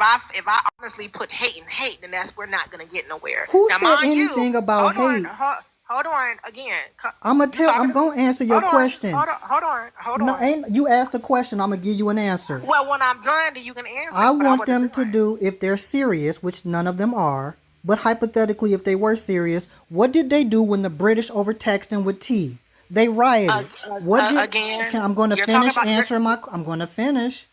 I honestly put hate in hate, then we're not gonna get nowhere. Who Now, said mind anything you, about hate? hold on again. I'm You gonna answer your question. hold No, on. ain't you asked a question? I'm gonna give you an answer. Well, when I'm done, then you can answer. I But I want wasn't them to done. do, if they're serious, which none of them are, but hypothetically, if they were serious, what did they do when the British overtaxed them with tea? They rioted. What did? Again, I'm going to you're talking finish about answering my. I'm going to finish.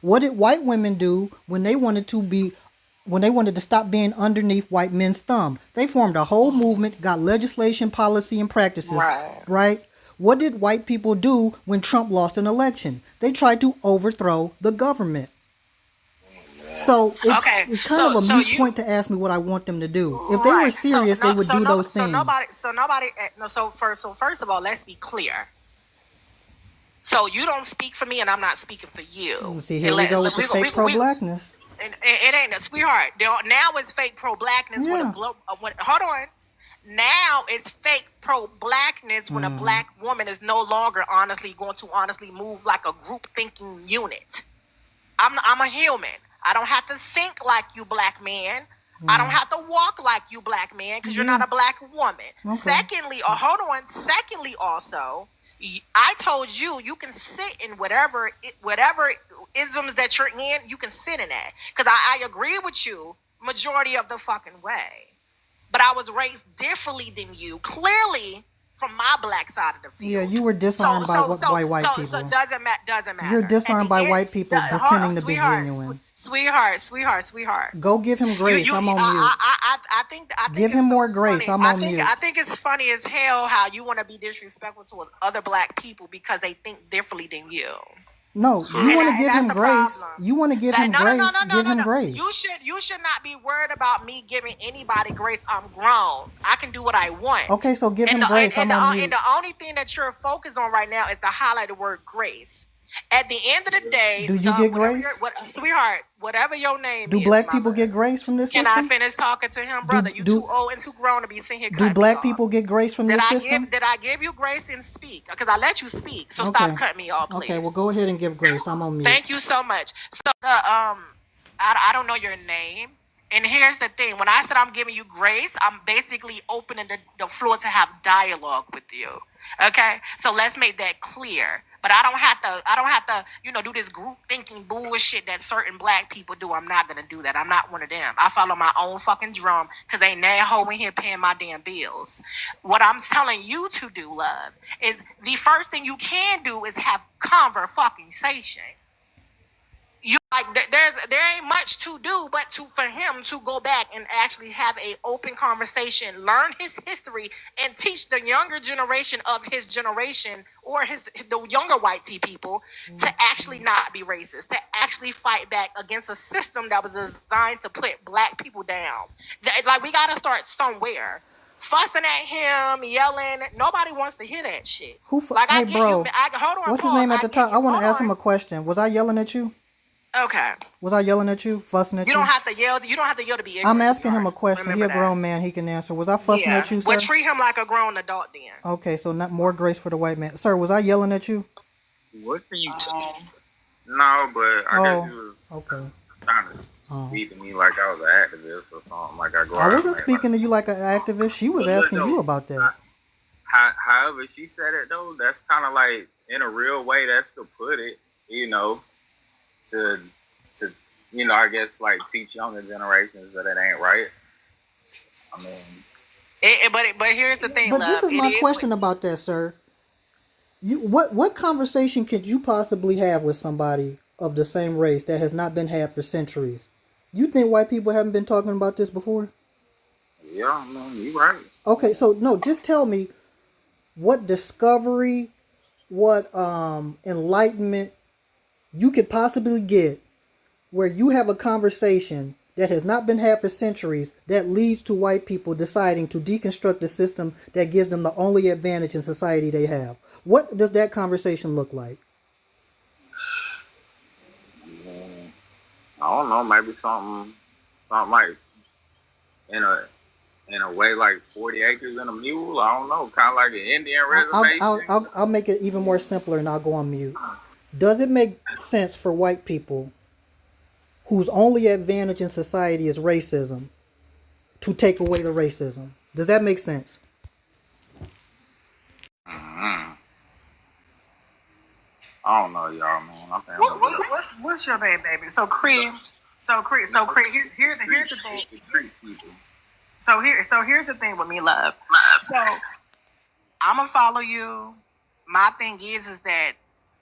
What did white women do when they wanted to stop being underneath white men's thumb? They formed a whole movement, got legislation, policy, and practices, right. right? What did white people do when Trump lost an election? They tried to overthrow the government. So Okay, it's kind of a so mute you point to ask me what I want them to do. If they were right. serious, they would do those things. So first of all, let's be clear. So you don't speak for me, and I'm not speaking for you. See, here we go with the fake pro-blackness. It ain't a sweetheart. Now it's fake pro-blackness when a globe. Hold on. Now it's fake pro-blackness when a black woman is no longer going to move like a group thinking unit. I'm a human. I don't have to think like you, black man. I don't have to walk like you, black man, because you're not a black woman. Okay. Secondly, also, I told you can sit in whatever isms that you're in. You can sit in that, because I agree with you majority of the fucking way. But I was raised differently than you, clearly from my black side of the field. Yeah, you were disarmed by white people. So doesn't matter. You're disarmed by white people pretending to be genuine. Sweetheart. Go give him grace. I'm on mute. I think give him more grace. I'm on mute. I think it's funny as hell how you want to be disrespectful towards other black people because they think differently than you. No, you want to give him grace. You want to give him grace. Give him grace. You should not be worried about me giving anybody grace. I'm grown. I can do what I want. Okay, so give him grace. I'm on mute. And the only thing that you're focused on right now is to highlight the word grace. At the end of the day, do you get grace? Sweetheart, whatever your name is. Do black people get grace from this system? Can I finish talking to him, brother? You too old and too grown to be sitting here. Do black people get grace from this system? Did I give you grace and speak? Because I let you speak. So stop cutting me off, please. Okay, well go ahead and give grace. I'm on mute. Thank you so much. So I don't know your name. And here's the thing. When I said I'm giving you grace, I'm basically opening the floor to have dialogue with you. Okay? So let's make that clear. But I don't have to, do this group thinking bullshit that certain black people do. I'm not going to do that. I'm not one of them. I follow my own fucking drum because ain't that hoe in here paying my damn bills. What I'm telling you to do, love, is the first thing you can do is have conversation. There ain't much to do but for him to go back and actually have a open conversation, learn his history, and teach the younger generation of his generation or the younger white tea people to actually not be racist, to actually fight back against a system that was designed to put black people down. We gotta start somewhere. Fussing at him, yelling. Nobody wants to hear that shit. Hey, bro. Hold on. What's his name at the top? I want to ask him a question. Was I yelling at you? Okay. Was I yelling at you? Fussing at you? You don't have to yell to be ignorant. I'm asking him a question. He's a grown man. He can answer. Was I fussing at you, sir? Well, treat him like a grown adult then. Okay, so not more grace for the white man. Sir, was I yelling at you? What can you tell? No, but I guess you was trying to speak to me like I was an activist or something. Like I wasn't speaking to you like an activist. She was asking you about that. However she said it, though, that's kind of like, in a real way, that's to put it, to I guess, like, teach younger generations that it ain't right. I mean, but here's the thing. But this is my question about that, sir. What conversation could you possibly have with somebody of the same race that has not been had for centuries? You think white people haven't been talking about this before? Yeah, I mean, you're right. Okay, so no, just tell me what discovery, what enlightenment you could possibly get where you have a conversation that has not been had for centuries that leads to white people deciding to deconstruct the system that gives them the only advantage in society they have. What does that conversation look like? I don't know, maybe something like in a way like 40 acres and a mule. I don't know, kind of like an Indian reservation. I'll make it even more simpler and I'll go on mute. Does it make sense for white people whose only advantage in society is racism to take away the racism. Does that make sense? Mm-hmm. I don't know, y'all, man. I'm What's your name, baby? So Creed. Here's the thing. So here's the thing with me, love. So I'ma follow you. My thing is that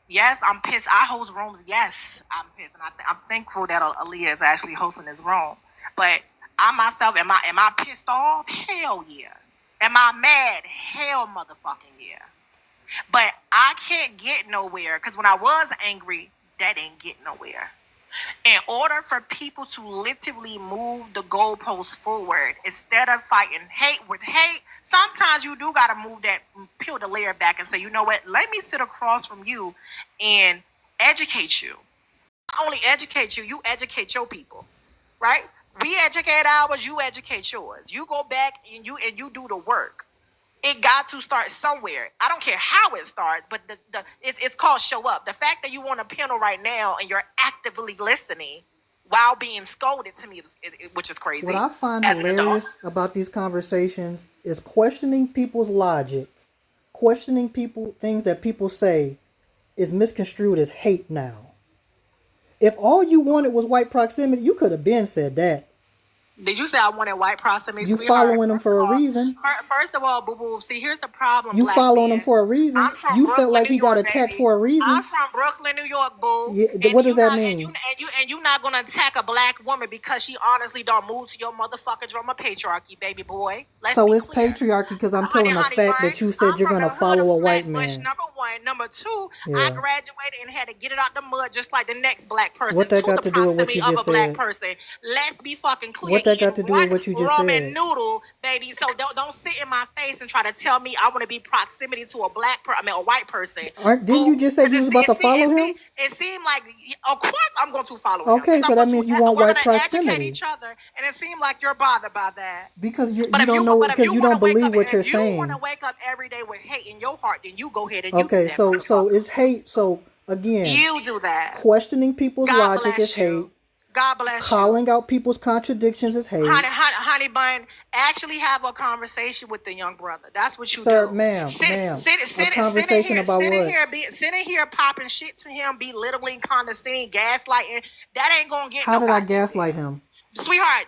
yes, I'm pissed. I host rooms. Yes, I'm pissed, and I'm thankful that Aaliyah is actually hosting this room. But I myself, am I pissed off? Hell yeah. Am I mad? Hell motherfucking yeah. But I can't get nowhere because when I was angry, that didn't get nowhere. In order for people to literally move the goalposts forward, instead of fighting hate with hate, sometimes you do gotta peel the layer back and say, you know what? Let me sit across from you and educate you. Not only educate you, you educate your people, right? We educate ours, you educate yours. You go back and you do the work. It got to start somewhere. I don't care how it starts, but it's called show up. The fact that you on a panel right now and you're actively listening while being scolded to me, which is crazy. What I find hilarious about these conversations is questioning people's logic, questioning things that people say is misconstrued as hate now. If all you wanted was white proximity, you could have been said that. Did you say I wanted white proximity? You following them for a reason. First of all, boo boo. See, here's the problem. You following him for a reason. You felt like he got attacked for a reason. I'm from Brooklyn, New York, boo. Yeah, what does that mean? And you're not gonna attack a black woman because she honestly don't move to your motherfucking drum of patriarchy, baby boy. So it's patriarchy because I'm telling the fact that you said you're gonna follow a white man. Number one, number two. Yeah. I graduated and had to get it out the mud just like the next black person. What that got to do with what you just said? Let's be fucking clear. What that got to do with what you just said? Ramen noodle, baby. So don't sit in my face and try to tell me I want to be proximity to a white person. Didn't you just say you was about to follow him? It seemed like, of course, I'm going to follow him. Okay, so that means you want white proximity. Educate each other, and it seemed like you're bothered by that. Because you don't know, because you don't believe what you're saying. If you want to wake up every day with hate in your heart, then you go ahead and okay. So it's hate. So again, you do that. Questioning people's logic is hate. God bless you. Calling out people's contradictions is hate. Honey bun, actually have a conversation with the young brother. That's what you do. Sir, ma'am. A conversation about what? Sitting here popping shit to him, belittling, condescending, gaslighting. That ain't gonna get. How did I gaslight him? Sweetheart,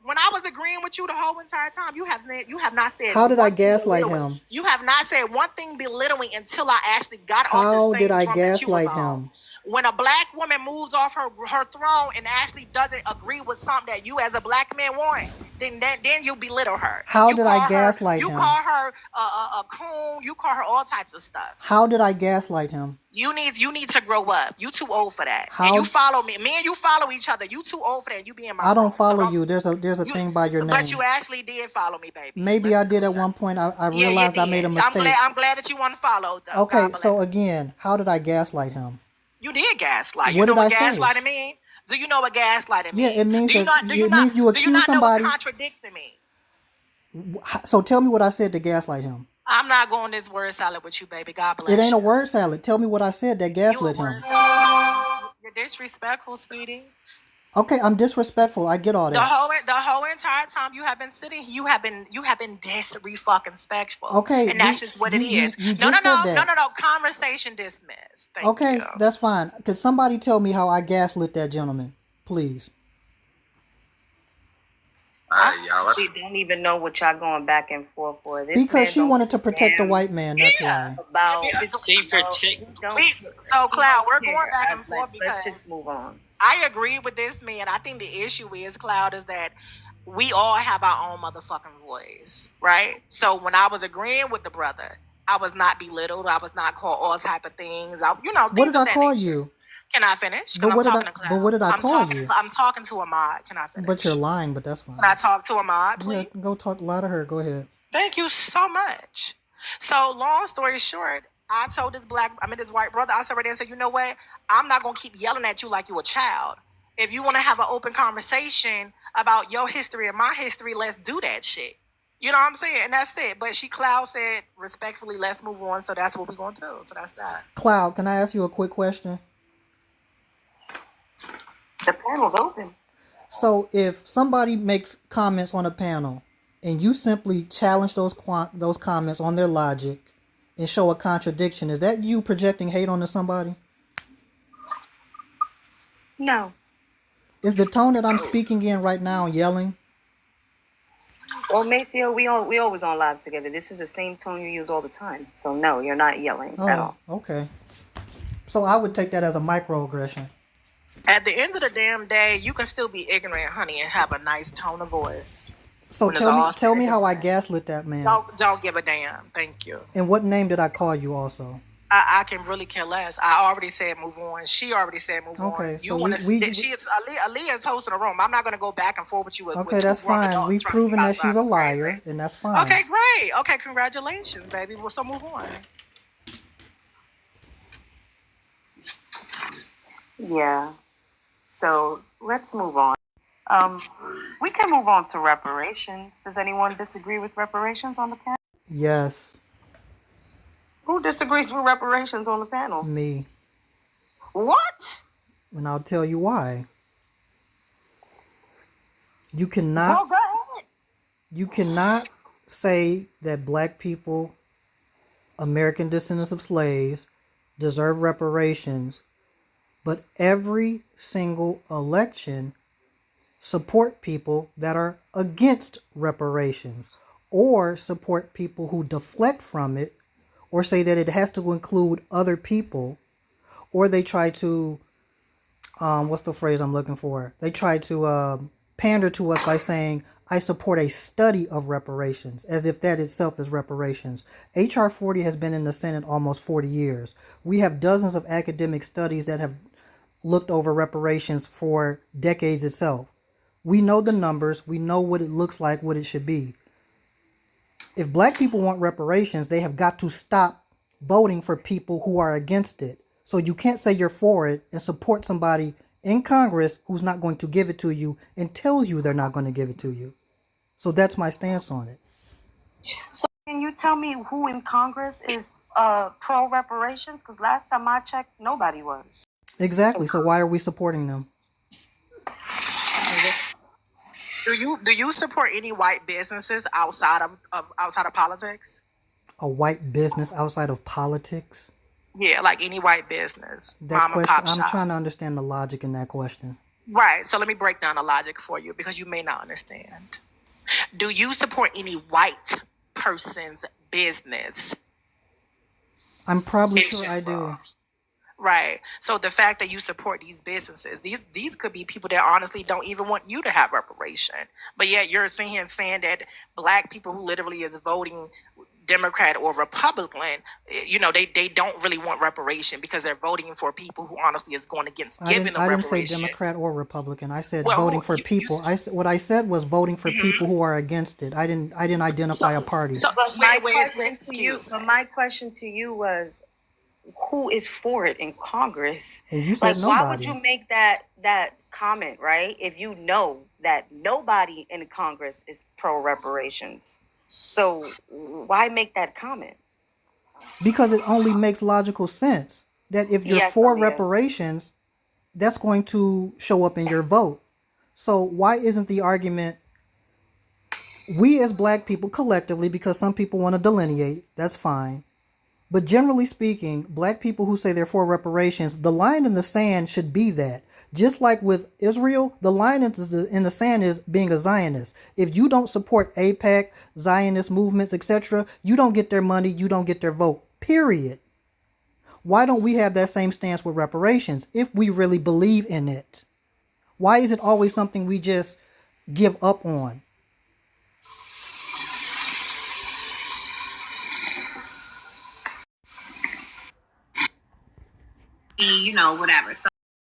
when I was agreeing with you the whole entire time, you have not said. How did I gaslight him? You have not said one thing belittling until I actually got off the same How did I drum gaslight him? When a black woman moves off her throne and actually doesn't agree with something that you as a black man want, then you belittle her. How did I gaslight him? You call her a coon. You call her all types of stuff. How did I gaslight him? You need to grow up. You too old for that. And you follow me. Me and you follow each other. You too old for that. You be in my. I don't follow you. There's a thing by your name. But you actually did follow me, baby. Maybe I did at one point. I realized I made a mistake. I'm glad that you want to follow. Though. Okay, so again, how did I gaslight him? You did gaslight. What did I say? Gaslighting mean? Do you know what gaslighting means? Yeah, it means you accuse somebody. Contradicting me. So tell me what I said to gaslight him. I'm not going this word salad with you, baby. God bless. It ain't a word salad. Tell me what I said that gaslit him. You're disrespectful, sweetie. Okay, I'm disrespectful. I get all that. The whole entire time you have been sitting, you have been disrespectful. Okay, and that's just what it is. No. Conversation dismissed. Thank you. That's fine. Could somebody tell me how I gaslit that gentleman, please? We don't even know what y'all going back and forth for. Because she wanted to protect the white man. That's why. So, Cloud, we're going back and forth because let's just move on. I agree with this man. I think the issue is, Cloud, is that we all have our own motherfucking voice, right? So when I was agreeing with the brother, I was not belittled. I was not called all type of things. What did I call you? Can I finish? But what did I call you? I'm talking to Ahmad. Can I finish? But you're lying, but that's fine. Can I talk to Ahmad, please? Yeah, go talk lie to her. Go ahead. Thank you so much. So long story short, I told this white brother, I said right there, I said, you know what? I'm not going to keep yelling at you like you a child. If you want to have an open conversation about your history and my history, let's do that shit. You know what I'm saying? And that's it. But Cloud said, respectfully, let's move on. So that's what we're going to do. So that's that. Cloud, can I ask you a quick question? The panel's open. So if somebody makes comments on a panel and you simply challenge those comments on their logic and show a contradiction, is that you projecting hate onto somebody? No. Is the tone that I'm speaking in right now yelling? Well, Mayfield, we always on lives together. This is the same tone you use all the time. So no, you're not yelling at all. Okay. So I would take that as a microaggression. At the end of the damn day, you can still be ignorant, honey, and have a nice tone of voice. So tell me how I gaslit that man. Don't give a damn. Thank you. And what name did I call you also? I can really care less. I already said move on. She already said move on. Okay, You so want to? She is Aaliyah is hosting a room. I'm not going to go back and forth with you. Okay, that's fine. We've proven that she's a liar, and that's fine. Okay, great. Okay, congratulations, baby. Well, so move on. Yeah. So let's move on. We can move on to reparations. Does anyone disagree with reparations on the panel? Yes. Who disagrees with reparations on the panel? Me. What? And I'll tell you why. You cannot. Well, go ahead. You cannot say that black people, American descendants of slaves, deserve reparations, but every single election support people that are against reparations, or support people who deflect from it, or say that it has to include other people, or they try to, what's the phrase I'm looking for? They try to pander to us by saying, I support a study of reparations, as if that itself is reparations. H.R. 40 has been in the Senate almost 40 years. We have dozens of academic studies that have looked over reparations for decades itself. We know the numbers. We know what it looks like, what it should be. If black people want reparations, they have got to stop voting for people who are against it. So you can't say you're for it and support somebody in Congress who's not going to give it to you and tells you they're not going to give it to you. So that's my stance on it. So can you tell me who in Congress is pro reparations? Because last time I checked, nobody was. Exactly. So why are we supporting them? Do you support any white businesses outside of politics? A white business outside of politics? Yeah, like any white business. That Mom and pop question, I'm shop. trying to understand the logic in that question. Right. So let me break down the logic for you because you may not understand. Do you support any white person's business? I'm probably sure I do. Right. So the fact that you support these businesses, these could be people that honestly don't even want you to have reparation. But yet you're sitting here saying that black people who literally is voting Democrat or Republican, you know, they don't really want reparation because they're voting for people who honestly is going against giving them reparation. I didn't say Democrat or Republican. I said voting for people. What I said was voting for people who are against it. I didn't identify a party. So my question to you was, who is for it in Congress? And you said nobody. Why would you make that comment, right? If you know that nobody in Congress is pro reparations. So why make that comment? Because it only makes logical sense that if you're for reparations, that's going to show up in your vote. So why isn't the argument, we as black people collectively, because some people want to delineate, that's fine. But generally speaking, black people who say they're for reparations, the line in the sand should be that. Just like with Israel, the line in the sand is being a Zionist. If you don't support AIPAC, Zionist movements, etc., you don't get their money, you don't get their vote, period. Why don't we have that same stance with reparations if we really believe in it? Why is it always something we just give up on? You know, whatever. So